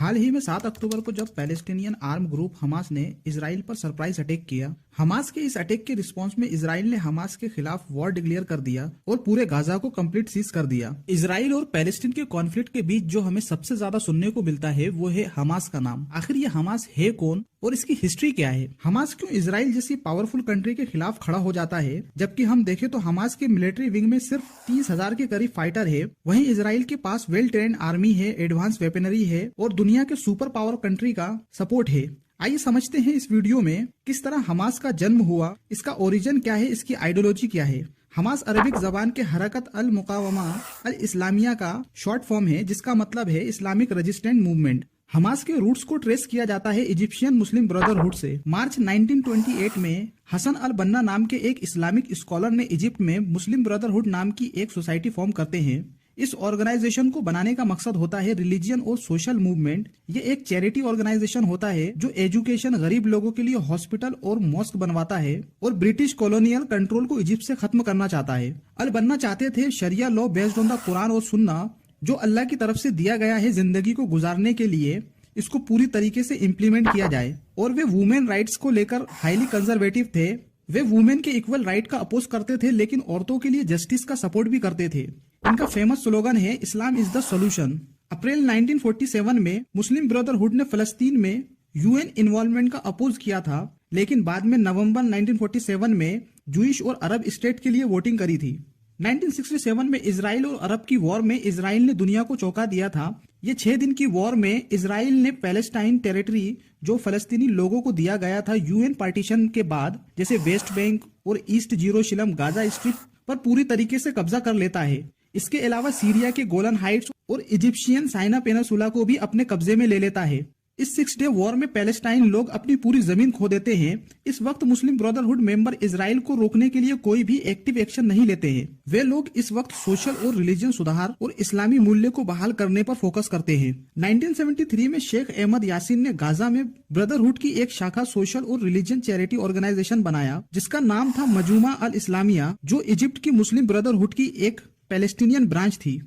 हाल ही में 7 अक्टूबर को जब पैलेस्टीनियन आर्म ग्रुप हमास ने इजराइल पर सरप्राइज अटैक किया, हमास के इस अटैक के रिस्पांस में इजराइल ने हमास के खिलाफ वॉर डिक्लेयर कर दिया और पूरे गाजा को कंप्लीट सीज कर दिया। इजराइल और पैलेस्टीन के कॉन्फ्लिक्ट के बीच जो हमें सबसे ज्यादा सुनने को मिलता है वो है हमास का नाम। आखिर ये हमास है कौन और इसकी हिस्ट्री क्या है? हमास क्यों इजराइल जैसी पावरफुल कंट्री के खिलाफ खड़ा हो जाता है? जबकि हम देखें तो हमास के मिलिट्री विंग में सिर्फ 30,000 के करीब फाइटर है, वहीं इजराइल के पास वेल ट्रेन्ड आर्मी है, एडवांस वेपनरी है और दुनिया के सुपर पावर कंट्री का सपोर्ट है। आइए समझते हैं इस वीडियो में किस तरह हमास का जन्म हुआ, इसका ओरिजिन क्या है, इसकी आइडियोलॉजी क्या है। हमास अरबिक जबान के हरकत अल मुकावमा अल इस्लामिया का शॉर्ट फॉर्म है, जिसका मतलब है इस्लामिक रेजिस्टेंट मूवमेंट। हमास के रूट्स को ट्रेस किया जाता है इजिप्शियन मुस्लिम ब्रदरहुड से। मार्च 1928 में हसन अल बन्ना नाम के एक इस्लामिक स्कॉलर ने इजिप्ट में मुस्लिम ब्रदरहुड नाम की एक सोसाइटी फॉर्म करते हैं। इस ऑर्गेनाइजेशन को बनाने का मकसद होता है रिलीजियन और सोशल मूवमेंट। ये एक चैरिटी ऑर्गेनाइजेशन होता है जो एजुकेशन, गरीब लोगों के लिए हॉस्पिटल और मॉस्क बनवाता है और ब्रिटिश कॉलोनियल कंट्रोल को इजिप्ट से खत्म करना चाहता है। अल बन्ना चाहते थे sharia law based on the Quran और सुन्ना जो अल्लाह की तरफ से दिया गया है जिंदगी को गुजारने के लिए, इसको पूरी तरीके से इम्प्लीमेंट किया जाए। और वे वुमेन राइट्स को लेकर हाईली कंजर्वेटिव थे। वे वुमेन के इक्वल राइट का अपोज करते थे लेकिन औरतों के लिए जस्टिस का सपोर्ट भी करते थे। इनका फेमस स्लोगन है इस्लाम इज द सोल्यूशन। अप्रैल 1947 में मुस्लिम ब्रदरहुड ने फलस्तीन में यूएन इन्वॉल्वमेंट का अपोज किया था, लेकिन बाद में नवंबर 1947 में जूइश और अरब स्टेट के लिए वोटिंग करी थी। 1967 में इजराइल और अरब की वॉर में इजराइल ने दुनिया को चौंका दिया था। ये 6 दिन की वॉर में इजराइल ने पैलेस्टाइन टेरिटरी जो फलस्तीनी लोगों को दिया गया था यूएन पार्टीशन के बाद, जैसे वेस्ट बैंक और ईस्ट जेरूशलम गाजा स्ट्रिप पर पूरी तरीके से कब्जा कर लेता है। इसके अलावा सीरिया के गोलन हाइट्स और इजिप्शियन साइना पेनिनसुला को भी अपने कब्जे में ले लेता है। इस 6 डे वॉर में पैलेस्टाइन लोग अपनी पूरी जमीन खो देते हैं। इस वक्त मुस्लिम ब्रदरहुड मेंबर इजराइल को रोकने के लिए कोई भी एक्टिव एक्शन नहीं लेते हैं। वे लोग इस वक्त सोशल और रिलीजन सुधार और इस्लामी मूल्य को बहाल करने पर फोकस करते हैं। 1973 में शेख अहमद यासीन ने गाजा में ब्रदरहुड की एक शाखा सोशल और रिलीजन चैरिटी ऑर्गेनाइजेशन बनाया जिसका नाम था मजूमा अल इस्लामिया, जो इजिप्ट की मुस्लिम ब्रदरहुड की एक पैलेस्टीनियन ब्रांच थी।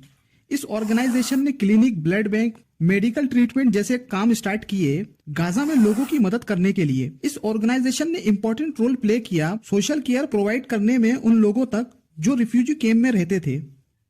इस ऑर्गेनाइजेशन ने clinic, blood bank, medical treatment जैसे काम स्टार्ट किए गाजा में लोगों की मदद करने के लिए। इस ऑर्गेनाइजेशन ने इम्पोर्टेंट रोल प्ले किया सोशल केयर प्रोवाइड करने में उन लोगों तक जो रिफ्यूजी कैंप में रहते थे।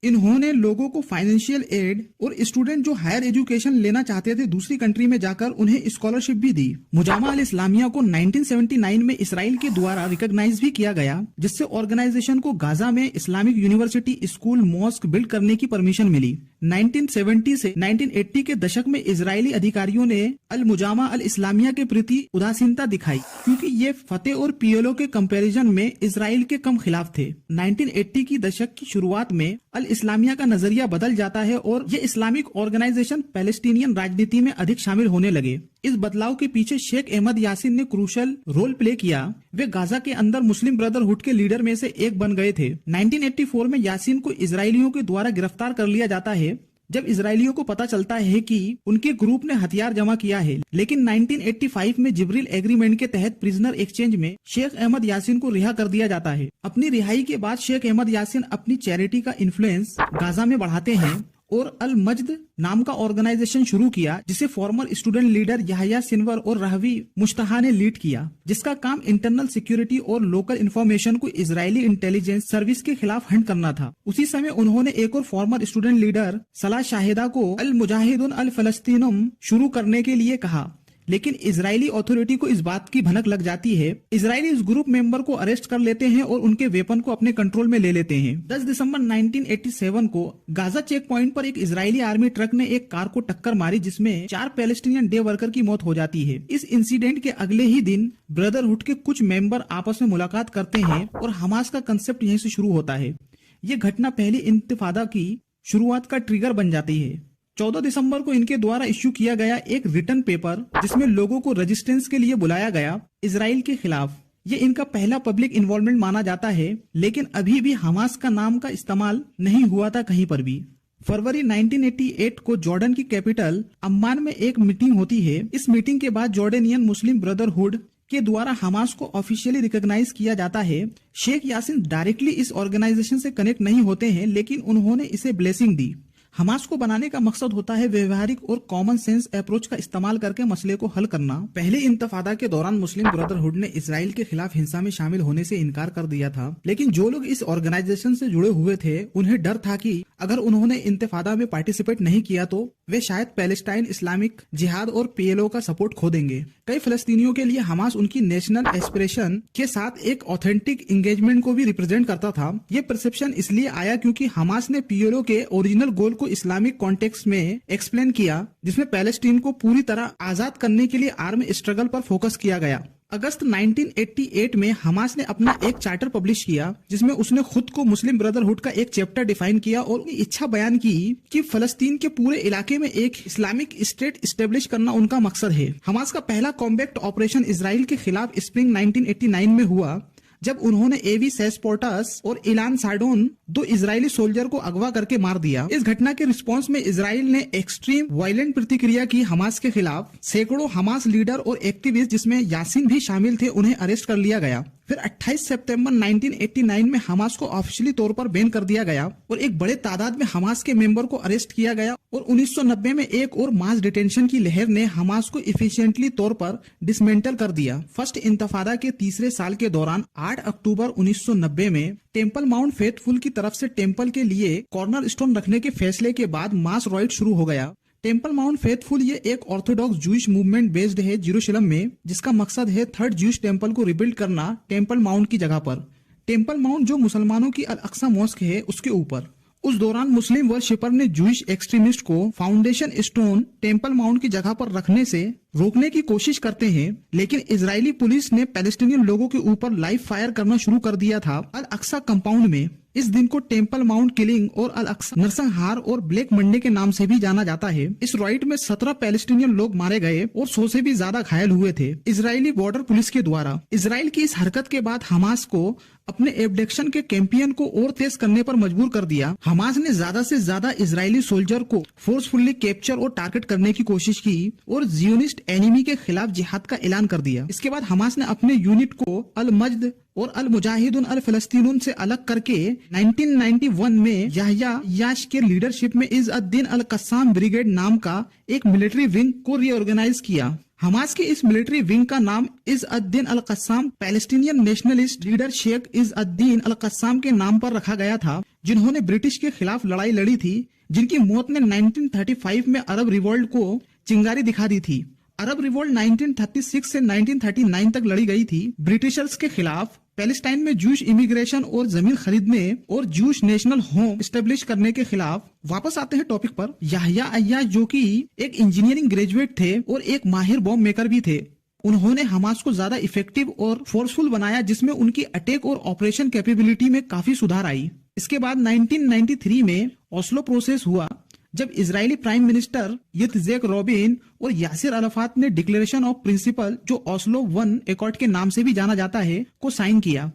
इन्होंने लोगों को फाइनेंशियल एड और स्टूडेंट जो हायर एजुकेशन लेना चाहते थे दूसरी कंट्री में जाकर उन्हें स्कॉलरशिप भी दी। मुजामा अल इस्लामिया को 1979 में इसराइल के द्वारा रिकॉग्नाइज भी किया गया, जिससे ऑर्गेनाइजेशन को गाजा में Islamic university, school, mosque build करने की परमिशन मिली। 1970 से 1980 के दशक में इजरायली अधिकारियों ने अल मुजामा अल इस्लामिया के प्रति उदासीनता दिखाई क्योंकि ये फतेह और पीएलओ के कंपैरिजन में इजराइल के कम खिलाफ थे। 1980 की दशक की शुरुआत में अल इस्लामिया का नजरिया बदल जाता है और ये इस्लामिक ऑर्गेनाइजेशन पैलेस्टीनियन राजनीति में अधिक शामिल होने लगे। इस बदलाव के पीछे शेख अहमद यासीन ने क्रूशल रोल प्ले किया। वे गाजा के अंदर मुस्लिम ब्रदरहुड के लीडर में से एक बन गए थे। 1984 में यासीन को इजरायलियों के द्वारा गिरफ्तार कर लिया जाता है जब इजरायलियों को पता चलता है कि उनके ग्रुप ने हथियार जमा किया है। लेकिन 1985 में जिब्रिल एग्रीमेंट के तहत प्रिजनर एक्सचेंज में शेख अहमद यासीन को रिहा कर दिया जाता है। अपनी रिहाई के बाद शेख अहमद यासीन अपनी चैरिटी का इन्फ्लुएंस गाजा में बढ़ाते हैं और अल मज्द नाम का ऑर्गेनाइजेशन शुरू किया जिसे फॉर्मर स्टूडेंट लीडर याहया सिनवर और रहवी मुश्तहा ने लीड किया, जिसका काम इंटरनल सिक्योरिटी और लोकल इंफॉर्मेशन को इजरायली इंटेलिजेंस सर्विस के खिलाफ हंट करना था। उसी समय उन्होंने एक और फॉर्मर स्टूडेंट लीडर सलाह शाहिदा को अल मुजाहिदुन अल फलस्तीनुम शुरू करने के लिए कहा, लेकिन इजरायली अथॉरिटी को इस बात की भनक लग जाती है। इजरायली इस ग्रुप मेंबर को अरेस्ट कर लेते हैं और उनके वेपन को अपने कंट्रोल में ले लेते हैं। 10 दिसंबर 1987 को गाजा चेक पॉइंट पर एक इजरायली आर्मी ट्रक ने एक कार को टक्कर मारी जिसमें 4 पैलेस्टीनियन डे वर्कर की मौत हो जाती है। इस इंसिडेंट के अगले ही दिन ब्रदरहुड के कुछ मेंबर आपस में मुलाकात करते हैं और हमास का कंसेप्ट यहीं से शुरू होता है। ये घटना पहली इंतिफादा की शुरुआत का ट्रिगर बन जाती है। 14 दिसंबर को इनके द्वारा इश्यू किया गया एक रिटन पेपर जिसमें लोगों को रेजिस्टेंस के लिए बुलाया गया इजराइल के खिलाफ। ये इनका पहला पब्लिक इन्वॉल्वमेंट माना जाता है, लेकिन अभी भी हमास का नाम का इस्तेमाल नहीं हुआ था कहीं पर भी। फरवरी 1988 को जॉर्डन की कैपिटल अम्मान में एक मीटिंग होती है। इस मीटिंग के बाद जॉर्डेनियन मुस्लिम ब्रदरहुड के द्वारा हमास को ऑफिशियली रिकॉग्नाइज किया जाता है। शेख यासीन डायरेक्टली इस ऑर्गेनाइजेशन से कनेक्ट नहीं होते हैं, लेकिन उन्होंने इसे ब्लेसिंग दी। हमास को बनाने का मकसद होता है व्यवहारिक और कॉमन सेंस अप्रोच का इस्तेमाल करके मसले को हल करना। पहले इंतफादा के दौरान मुस्लिम ब्रदरहुड ने इजराइल के खिलाफ हिंसा में शामिल होने से इनकार कर दिया था, लेकिन जो लोग इस ऑर्गेनाइजेशन से जुड़े हुए थे उन्हें डर था कि अगर उन्होंने इंतफादा में पार्टिसिपेट नहीं किया तो वे शायद पैलेस्टाइन इस्लामिक जिहाद और पीएलओ का सपोर्ट खो देंगे। कई फलस्तीनियों के लिए हमास उनकी नेशनल एस्पिरेशन के साथ एक ऑथेंटिक एंगेजमेंट को भी रिप्रेजेंट करता था। ये परसेप्शन इसलिए आया क्योंकि हमास ने पीएलओ के ओरिजिनल गोल को इस्लामिक कॉन्टेक्स्ट में एक्सप्लेन किया, जिसमें पैलेस्टीन को पूरी तरह आजाद करने के लिए आर्म स्ट्रगल पर फोकस किया गया। अगस्त 1988 में हमास ने अपना एक चार्टर पब्लिश किया जिसमें उसने खुद को मुस्लिम ब्रदरहुड का एक चैप्टर डिफाइन किया और इच्छा बयान की कि फलस्तीन के पूरे इलाके में एक इस्लामिक स्टेट इस्टेब्लिश करना उनका मकसद है। हमास का पहला कॉम्बैक्ट ऑपरेशन इजराइल के खिलाफ स्प्रिंग 1989 में हुआ, जब उन्होंने एवी सेस्पोर्टस और इलान साडोन, दो इजरायली सोल्जर को अगवा करके मार दिया। इस घटना के रिस्पांस में इजराइल ने एक्सट्रीम वायलेंट प्रतिक्रिया की हमास के खिलाफ। सैकड़ों हमास लीडर और एक्टिविस्ट, जिसमें यासीन भी शामिल थे, उन्हें अरेस्ट कर लिया गया। फिर 28 सितंबर 1989 में हमास को ऑफिशियली तौर पर बैन कर दिया गया और एक बड़े तादाद में हमास के मेंबर को अरेस्ट किया गया और 1990 में एक और मास डिटेंशन की लहर ने हमास को इफिशिएंटली तौर पर डिसमेंटल कर दिया। फर्स्ट इंतफादा के तीसरे साल के दौरान 8 अक्टूबर 1990 में टेम्पल माउंट फेथफुल की तरफ से टेम्पल के लिए कॉर्नर स्टोन रखने के फैसले के बाद मास रॉयट शुरू हो गया। टेम्पल माउंट फेथफुल ये एक ऑर्थोडॉक्स जूइश मूवमेंट बेस्ड है जेरूशलम में, जिसका मकसद है थर्ड जूइश टेम्पल को रिबिल्ड करना टेम्पल माउंट की जगह पर। टेम्पल माउंट जो मुसलमानों की अल अक्सा मॉस्क है उसके ऊपर। उस दौरान मुस्लिम वर्शिपर ने जूइश एक्सट्रीमिस्ट को फाउंडेशन स्टोन टेम्पल माउंट की जगह पर रखने से रोकने की कोशिश करते हैं, लेकिन इजरायली पुलिस ने पैलेस्टीनियन लोगों के ऊपर लाइव फायर करना शुरू कर दिया था अल अक्सा कंपाउंड में। इस दिन को टेम्पल माउंट किलिंग और अल अक्सा नरसंहार और ब्लैक मंडे के नाम से भी जाना जाता है। इस राइट में 17 पैलेस्टीनियन लोग मारे गए और 100 से भी ज्यादा घायल हुए थे इजरायली बॉर्डर पुलिस के द्वारा। इजराइल की इस हरकत के बाद हमास को अपने एब्डक्शन के कैंपेन को और तेज करने पर मजबूर कर दिया। हमास ने ज्यादा से ज्यादा इजरायली सोल्जर को फोर्सफुली कैप्चर और टारगेट करने की कोशिश की और जियोनिस्ट एनिमी के खिलाफ जिहाद का ऐलान कर दिया। इसके बाद हमास ने अपने यूनिट को अल मजद और अल मुजाहिदुन अल फलस्तीनुन से अलग करके 1991 में याह्या याश के लीडरशिप में is ad Din al Qassam brigade नाम का एक मिलिट्री विंग को रीऑर्गेनाइज किया। हमास के इस मिलिट्री विंग का नाम Izz ad Din al Qassam Palestinian nationalist leader sheikh Izz ad Din al Qassam के नाम पर रखा गया था, जिन्होंने ब्रिटिश के खिलाफ लड़ाई लड़ी थी, जिनकी मौत ने 1935 में अरब रिवॉल्ट को चिंगारी दिखा दी थी। अरब रिवॉल्ट 1936 से 1939 तक लड़ी गई थी ब्रिटिशर्स के खिलाफ। पैलेस्टाइन में जूश इमिग्रेशन और जमीन खरीदने और जूश नेशनल होम स्टेब्लिश करने के खिलाफ। वापस आते हैं टॉपिक पर। याह्या अय्याश, जो कि एक इंजीनियरिंग ग्रेजुएट थे और एक माहिर बॉम्ब मेकर भी थे, उन्होंने हमास को ज्यादा इफेक्टिव और फोर्सफुल बनाया, जिसमें उनकी अटैक और ऑपरेशन कैपेबिलिटी में काफी सुधार आई। इसके बाद 1993 में ओस्लो प्रोसेस हुआ, जब इजरायली प्राइम मिनिस्टर यित्ज़ेक रॉबिन और यासिर अराफात ने डिक्लेरेशन ऑफ प्रिंसिपल, जो ओस्लो 1 एकॉर्ड के नाम से भी जाना जाता है, को साइन किया।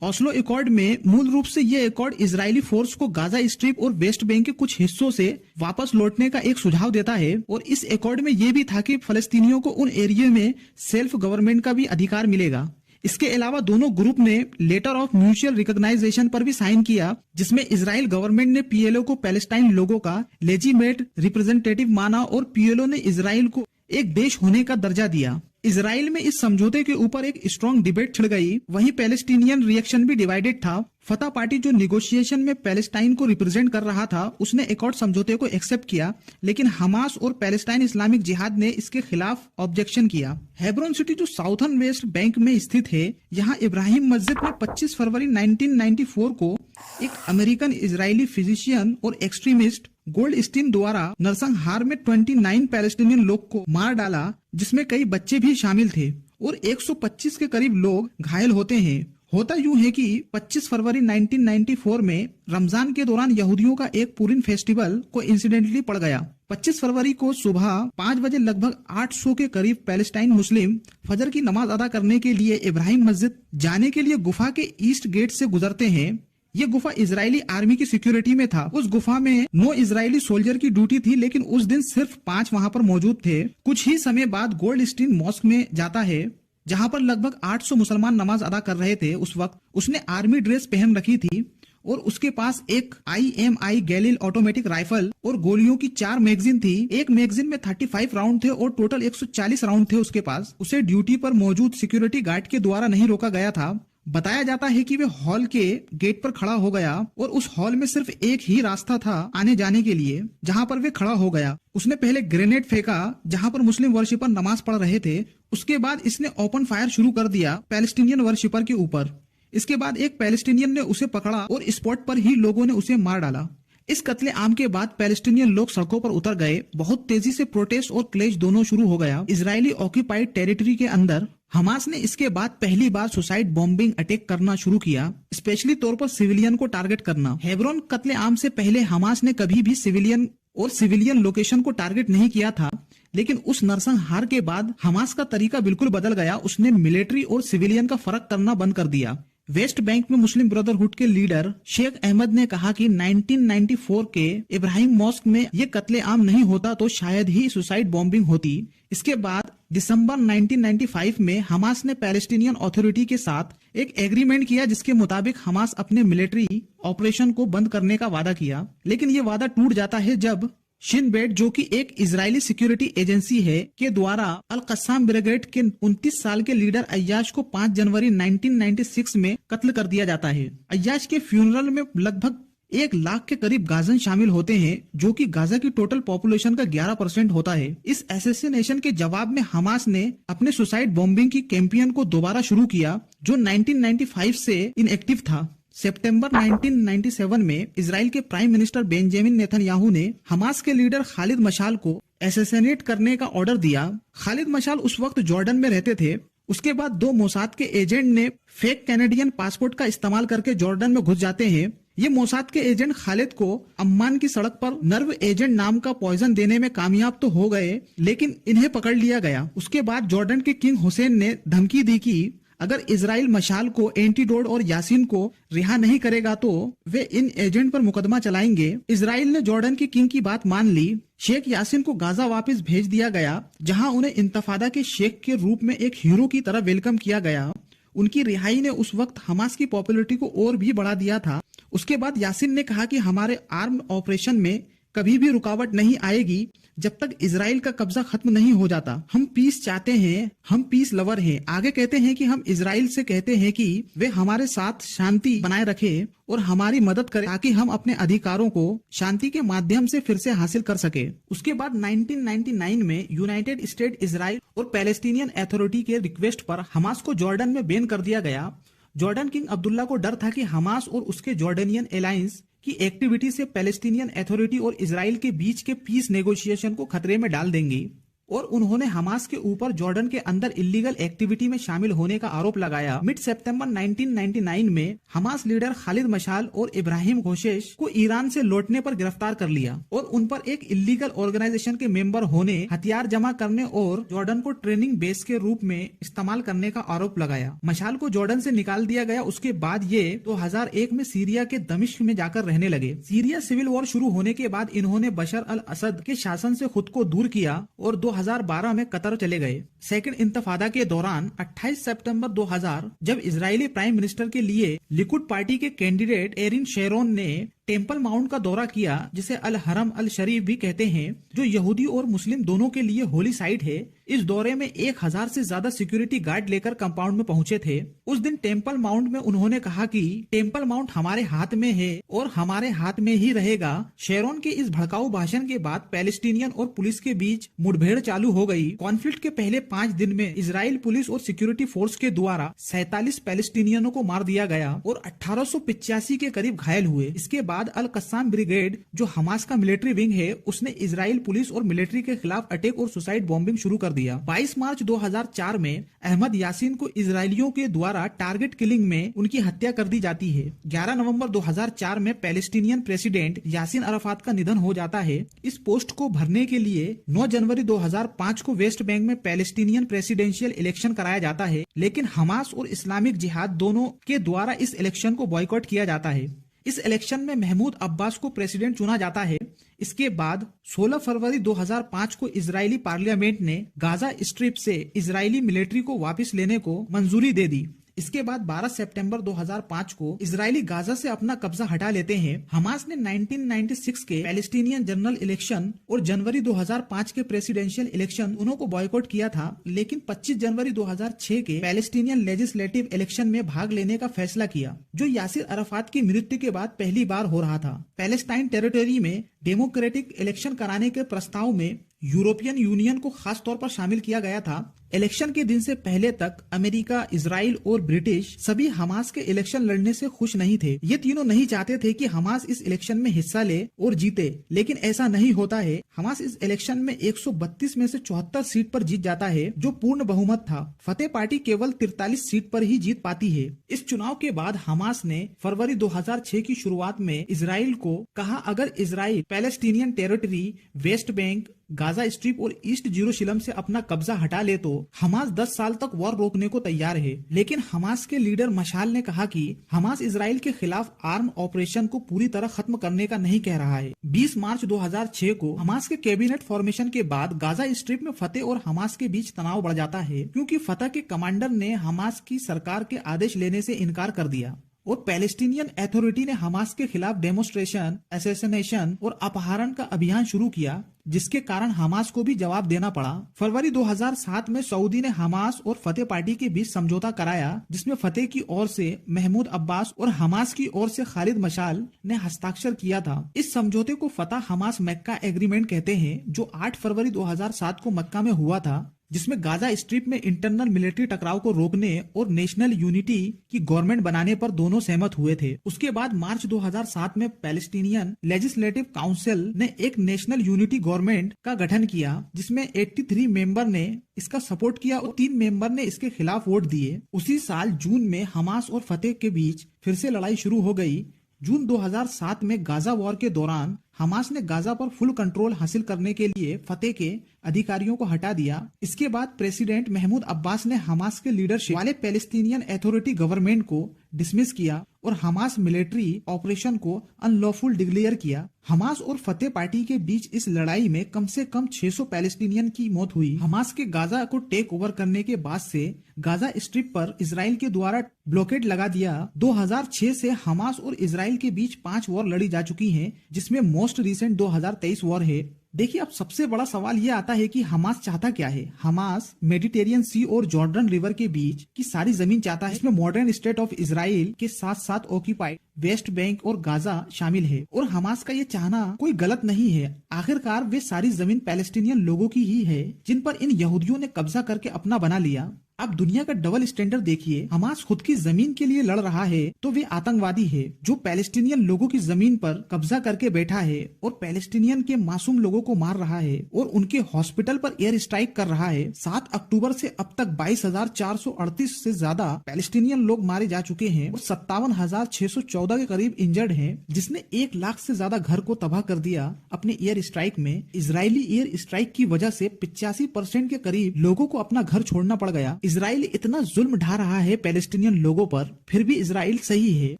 ओस्लो एकॉर्ड में मूल रूप से ये एकॉर्ड इजरायली फोर्स को गाजा स्ट्रिप और वेस्ट बैंक के कुछ हिस्सों से वापस लौटने का एक सुझाव देता है, और इस एकॉर्ड में ये भी था कि फलस्तीनियों को उन एरिया में सेल्फ गवर्नमेंट का भी अधिकार मिलेगा। इसके अलावा दोनों ग्रुप ने लेटर ऑफ म्यूचुअल रिकॉग्नाइजेशन पर भी साइन किया, जिसमें इजराइल गवर्नमेंट ने पीएलओ को पैलेस्टाइन लोगों का लेजिटिमेट रिप्रेजेंटेटिव माना और पीएलओ ने इजराइल को एक देश होने का दर्जा दिया। इजराइल में इस समझौते के ऊपर एक स्ट्रॉन्ग डिबेट छिड़ गई। वहीं पैलेस्टीनियन रिएक्शन भी डिवाइडेड था। फतह पार्टी, जो निगोशिएशन में पैलेस्टाइन को रिप्रेजेंट कर रहा था, उसने एकॉर्ड समझौते को एक्सेप्ट किया, लेकिन हमास और पैलेस्टाइन इस्लामिक जिहाद ने इसके खिलाफ ऑब्जेक्शन किया। हेब्रोन सिटी, जो साउथर्न वेस्ट बैंक में स्थित है, यहाँ इब्राहिम मस्जिद में 25 फरवरी 1994 को एक अमेरिकन इजरायली फिजिशियन और एक्सट्रीमिस्ट गोल्डस्टीन द्वारा नरसंहार में 29 पैलेस्टीनियन लोग को मार डाला, जिसमें कई बच्चे भी शामिल थे, और 125 के करीब लोग घायल होते हैं। होता यूं है कि 25 फरवरी 1994 में रमजान के दौरान यहूदियों का एक पूरिन फेस्टिवल को इंसिडेंटली पड़ गया। 25 फरवरी को सुबह 5 बजे लगभग 800 के करीब पैलेस्टाइन मुस्लिम फजर की नमाज अदा करने के लिए इब्राहिम मस्जिद जाने के लिए गुफा के ईस्ट गेट से गुजरते हैं। ये गुफा इजरायली आर्मी की सिक्योरिटी में था। उस गुफा में 9 इजरायली सोल्जर की ड्यूटी थी, लेकिन उस दिन सिर्फ 5 वहां पर मौजूद थे। कुछ ही समय बाद गोल्डस्टीन मॉस्क में जाता है, जहां पर लगभग 800 मुसलमान नमाज अदा कर रहे थे। उस वक्त उसने आर्मी ड्रेस पहन रखी थी और उसके पास एक IMI गैलिल ऑटोमेटिक राइफल और गोलियों की 4 मैगजीन थी। एक मैगजीन में 35 राउंड थे और टोटल 140 राउंड थे उसके पास। उसे ड्यूटी पर मौजूद सिक्योरिटी गार्ड के द्वारा नहीं रोका गया था। बताया जाता है कि वे हॉल के गेट पर खड़ा हो गया और उस हॉल में सिर्फ एक ही रास्ता था आने जाने के लिए, जहां पर वे खड़ा हो गया। उसने पहले ग्रेनेड फेंका जहां पर मुस्लिम वर्शिपर नमाज पढ़ रहे थे। उसके बाद इसने ओपन फायर शुरू कर दिया पैलेस्टीनियन वर्शिपर के ऊपर। इसके बाद एक पैलेस्टीनियन ने उसे पकड़ा और स्पॉट पर ही लोगों ने उसे मार डाला। इस कत्ले आम के बाद पैलेस्टीनियन लोग सड़कों पर उतर गए। बहुत तेजी से प्रोटेस्ट और क्लेश दोनों शुरू हो गया इजरायली ऑक्यूपाइड टेरिटरी के अंदर। हमास ने इसके बाद पहली बार सुसाइड बॉम्बिंग अटैक करना शुरू किया, स्पेशली तौर पर सिविलियन को टारगेट करना। हेब्रोन कत्ले आम से पहले हमास ने कभी भी सिविलियन लोकेशन को टारगेट नहीं किया था, लेकिन उस नरसंहार के बाद हमास का तरीका बिल्कुल बदल गया। उसने मिलिट्री और सिविलियन का फर्क करना बंद कर दिया। वेस्ट बैंक में मुस्लिम ब्रदरहुड के लीडर शेख अहमद ने कहा कि 1994 के इब्राहिम मॉस्क में ये कत्लेआम नहीं होता तो शायद ही सुसाइड बॉम्बिंग होती। इसके बाद दिसंबर 1995 में हमास ने पैलेस्टीनियन अथॉरिटी के साथ एक एग्रीमेंट किया जिसके मुताबिक हमास अपने मिलिट्री ऑपरेशन को बंद करने का वादा किया, लेकिन ये वादा टूट जाता है जब शिन बेट, जो कि एक इजरायली सिक्योरिटी एजेंसी है, के द्वारा अल कस्साम ब्रिगेड के 29 साल के लीडर अय्याश को 5 जनवरी 1996 में कत्ल कर दिया जाता है। अय्याश के फ्यूनरल में लगभग 1 लाख के करीब गाजन शामिल होते हैं, जो कि गाजा की टोटल पॉपुलेशन का 11% होता है। इस एसेसिनेशन के जवाब में हमास ने अपने सुसाइड बॉम्बिंग की कैंपेन को दोबारा शुरू किया, जो 1995 से इनएक्टिव था। सितंबर 1997 में इजराइल के प्राइम मिनिस्टर बेंजामिन नेतन्याहू ने हमास के लीडर खालिद मशाल को एसेसिनेट करने का ऑर्डर दिया। खालिद मशाल उस वक्त जॉर्डन में रहते थे। उसके बाद 2 मोसाद के एजेंट ने फेक कैनेडियन पासपोर्ट का इस्तेमाल करके जॉर्डन में घुस जाते हैं। ये मोसाद के एजेंट खालिद को अम्मान की सड़क पर नर्व एजेंट नाम का पॉइजन देने में कामयाब तो हो गए, लेकिन इन्हें पकड़ लिया गया। उसके बाद जॉर्डन के किंग हुसैन ने धमकी दी कि अगर इजराइल मशाल को, एंटीडोड और यासीन को रिहा नहीं करेगा तो वे इन एजेंट पर मुकदमा चलाएंगे। इजराइल ने जॉर्डन की किंग की बात मान ली। शेख यासीन को गाजा वापस भेज दिया गया, जहां उन्हें इंतफादा के शेख के रूप में एक हीरो की तरह वेलकम किया गया। उनकी रिहाई ने उस वक्त हमास की पॉपुलैरिटी को और भी बढ़ा दिया था। उसके बाद यासीन ने कहा कि हमारे आर्म ऑपरेशन में कभी भी रुकावट नहीं आएगी जब तक इजराइल का कब्जा खत्म नहीं हो जाता। हम पीस चाहते हैं, हम पीस लवर हैं। आगे कहते हैं कि हम इजराइल से कहते हैं कि वे हमारे साथ शांति बनाए रखें और हमारी मदद करें ताकि हम अपने अधिकारों को शांति के माध्यम से फिर से हासिल कर सके। उसके बाद 1999 में यूनाइटेड स्टेट, इजराइल और पैलेस्टीनियन अथॉरिटी के रिक्वेस्ट पर हमास को जॉर्डन में बैन कर दिया गया। जॉर्डन किंग अब्दुल्ला को डर था कि हमास और उसके जॉर्डनियन अलायंस की एक्टिविटी से पैलेस्टीनियन अथॉरिटी और इजराइल के बीच के पीस नेगोशिएशन को खतरे में डाल देंगी, और उन्होंने हमास के ऊपर जॉर्डन के अंदर इलीगल एक्टिविटी में शामिल होने का आरोप लगाया। मिड सितंबर 1999 में हमास लीडर खालिद मशाल और इब्राहिम घोशेश को ईरान से लौटने पर गिरफ्तार कर लिया और उन पर एक इलीगल ऑर्गेनाइजेशन के मेंबर होने, हथियार जमा करने और जॉर्डन को ट्रेनिंग बेस के रूप में इस्तेमाल करने का आरोप लगाया। मशाल को जॉर्डन से निकाल दिया गया। उसके बाद ये 2001 में सीरिया के दमिश्क में जाकर रहने लगे। सीरिया सिविल वॉर शुरू होने के बाद इन्होंने बशर अल असद के शासन से खुद को दूर किया और 2012 में कतर चले गए। सेकंड इंतफादा के दौरान 28 सितंबर 2000 जब इजरायली प्राइम मिनिस्टर के लिए लिकुड पार्टी के कैंडिडेट एरिन शेरोन ने टेम्पल माउंट का दौरा किया, जिसे अल हरम अल शरीफ भी कहते हैं, जो यहूदी और मुस्लिम दोनों के लिए होली साइट है। इस दौरे में 1000 से ज्यादा सिक्योरिटी गार्ड लेकर कंपाउंड में पहुंचे थे। उस दिन टेम्पल माउंट में उन्होंने कहा कि टेम्पल माउंट हमारे हाथ में है और हमारे हाथ में ही रहेगा। शेरोन के इस भड़काऊ भाषण के बाद पैलेस्टीनियन और पुलिस के बीच मुठभेड़ चालू हो गई। कॉन्फ्लिक्ट के पहले 5 दिन में इजराइल पुलिस और सिक्योरिटी फोर्स के द्वारा 47 पैलेस्टीनियनों को मार दिया गया और 1885 के करीब घायल हुए। इसके बाद अल कस्साम ब्रिगेड, जो हमास का मिलिट्री विंग है, उसने इजराइल पुलिस और मिलिट्री के खिलाफ अटैक और सुसाइड बॉम्बिंग शुरू कर दिया। 22 मार्च 2004 में अहमद यासीन को इजरायलियों के द्वारा टारगेट किलिंग में उनकी हत्या कर दी जाती है। 11 नवंबर 2004 में पैलेस्टीनियन प्रेसिडेंट यासिन अराफात का निधन हो जाता है। इस पोस्ट को भरने के लिए 9 जनवरी 2005 को वेस्ट बैंक में पैलेस्टीनियन प्रेसिडेंशियल इलेक्शन कराया जाता है, लेकिन हमास और इस्लामिक जिहाद दोनों के द्वारा इस इलेक्शन को बॉयकॉट किया जाता है। इस इलेक्शन में महमूद अब्बास को प्रेसिडेंट चुना जाता है। इसके बाद 16 फरवरी 2005 को इजरायली पार्लियामेंट ने गाजा स्ट्रिप से इजरायली मिलिट्री को वापस लेने को मंजूरी दे दी। इसके बाद 12 सितंबर 2005 को इजरायली गाजा से अपना कब्जा हटा लेते हैं। हमास ने 1996 के पैलेस्टीनियन जनरल इलेक्शन और जनवरी 2005 के प्रेसिडेंशियल इलेक्शन उन्हों को बॉयकॉट किया था, लेकिन 25 जनवरी 2006 के पैलेस्टीनियन लेजिस्लेटिव इलेक्शन में भाग लेने का फैसला किया, जो यासिर अराफात की मृत्यु के बाद पहली बार हो रहा था। पैलेस्टाइन टेरिटरी में डेमोक्रेटिक इलेक्शन कराने के प्रस्ताव में यूरोपियन यूनियन को खास तौर पर शामिल किया गया था। इलेक्शन के दिन से पहले तक अमेरिका, इजराइल और ब्रिटिश सभी हमास के इलेक्शन लड़ने से खुश नहीं थे। ये तीनों नहीं चाहते थे कि हमास इस इलेक्शन में हिस्सा ले और जीते, लेकिन ऐसा नहीं होता है। हमास इस इलेक्शन में 132 में से 74 सीट पर जीत जाता है, जो पूर्ण बहुमत था। फतेह पार्टी केवल 43 सीट पर ही जीत पाती है। इस चुनाव के बाद हमास ने फरवरी 2006 की शुरुआत में इजराइल को कहा, अगर Israel Palestinian territory, West Bank, Gaza strip और ईस्ट जेरूशलम से अपना कब्जा हटा ले तो हमास 10 साल तक वॉर रोकने को तैयार है। लेकिन हमास के लीडर मशाल ने कहा कि हमास इजराइल के खिलाफ आर्म ऑपरेशन को पूरी तरह खत्म करने का नहीं कह रहा है। 20 मार्च 2006 को हमास के कैबिनेट फॉर्मेशन के बाद गाजा स्ट्रिप में फतेह और हमास के बीच तनाव बढ़ जाता है, क्योंकि फतेह के कमांडर ने हमास की सरकार के आदेश लेने से इनकार कर दिया और पैलेस्टीनियन अथॉरिटी ने हमास के खिलाफ डेमोन्स्ट्रेशन, असैसिनेशन और अपहरण का अभियान शुरू किया, जिसके कारण हमास को भी जवाब देना पड़ा। फरवरी 2007 में सऊदी ने हमास और फतेह पार्टी के बीच समझौता कराया, जिसमें फतेह की ओर से महमूद अब्बास और हमास की ओर से खालिद मशाल ने हस्ताक्षर किया था। इस समझौते को फतह हमास मक्का एग्रीमेंट कहते हैं, जो 8 फरवरी 2007 को मक्का में हुआ था, जिसमें गाजा स्ट्रिप में इंटरनल मिलिट्री टकराव को रोकने और नेशनल यूनिटी की गवर्नमेंट बनाने पर दोनों सहमत हुए थे। उसके बाद मार्च 2007 में पैलेस्टीनियन लेजिस्लेटिव काउंसिल ने एक नेशनल यूनिटी गवर्नमेंट का गठन किया, जिसमें 83 मेंबर ने इसका सपोर्ट किया और 3 मेंबर ने इसके खिलाफ वोट दिए। उसी साल जून में हमास और फतेह के बीच फिर से लड़ाई शुरू हो गई। जून 2007 में गाजा वॉर के दौरान हमास ने गाजा पर फुल कंट्रोल हासिल करने के लिए फतेह के अधिकारियों को हटा दिया। इसके बाद प्रेसिडेंट महमूद अब्बास ने हमास के लीडरशिप वाले पैलेस्टीनियन अथॉरिटी गवर्नमेंट को डिसमिस किया और हमास मिलिट्री ऑपरेशन को अनलॉफुल डिक्लेयर किया। हमास और फतेह पार्टी के बीच इस लड़ाई में कम से कम 600 पैलेस्टीनियन की मौत हुई। हमास के गाजा को टेक ओवर करने के बाद से गाजा स्ट्रिप पर इजराइल के द्वारा ब्लॉकेड लगा दिया। 2006 से हमास और इजराइल के बीच 5 वॉर लड़ी जा चुकी हैं, जिसमें मोस्ट रिसेंट 2023 वॉर है। देखिए, अब सबसे बड़ा सवाल ये आता है कि हमास चाहता क्या है। हमास मेडिटेरियन सी और जॉर्डन रिवर के बीच की सारी जमीन चाहता है, इसमें मॉडर्न स्टेट ऑफ इजराइल के साथ साथ ऑक्यूपाइड वेस्ट बैंक और गाजा शामिल है। और हमास का ये चाहना कोई गलत नहीं है। आखिरकार वे सारी जमीन पैलेस्टीनियन लोगों की ही है, जिन पर इन यहूदियों ने कब्जा करके अपना बना लिया। अब दुनिया का डबल स्टैंडर्ड देखिए। हमास खुद की जमीन के लिए लड़ रहा है तो वे आतंकवादी है, जो पैलेस्टीनियन लोगों की जमीन पर कब्जा करके बैठा है और पैलेस्टीनियन के मासूम लोगों को मार रहा है और उनके हॉस्पिटल पर एयर स्ट्राइक कर रहा है। 7 अक्टूबर से अब तक 22,438 से ज्यादा पैलेस्टीनियन लोग मारे जा चुके हैं और 57,614 के करीब इंजर्ड हैं, जिसने 1 लाख से ज्यादा घर को तबाह कर दिया अपने एयर स्ट्राइक में। इजरायली एयर स्ट्राइक की वजह से 85% के करीब लोगों को अपना घर छोड़ना पड़ गया। इजराइल इतना जुल्म ढा रहा है पैलेस्टीनियन लोगों पर, फिर भी इजराइल सही है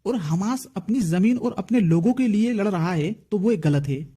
और हमास अपनी जमीन और अपने लोगों के लिए लड़ रहा है, तो वो एक गलत है।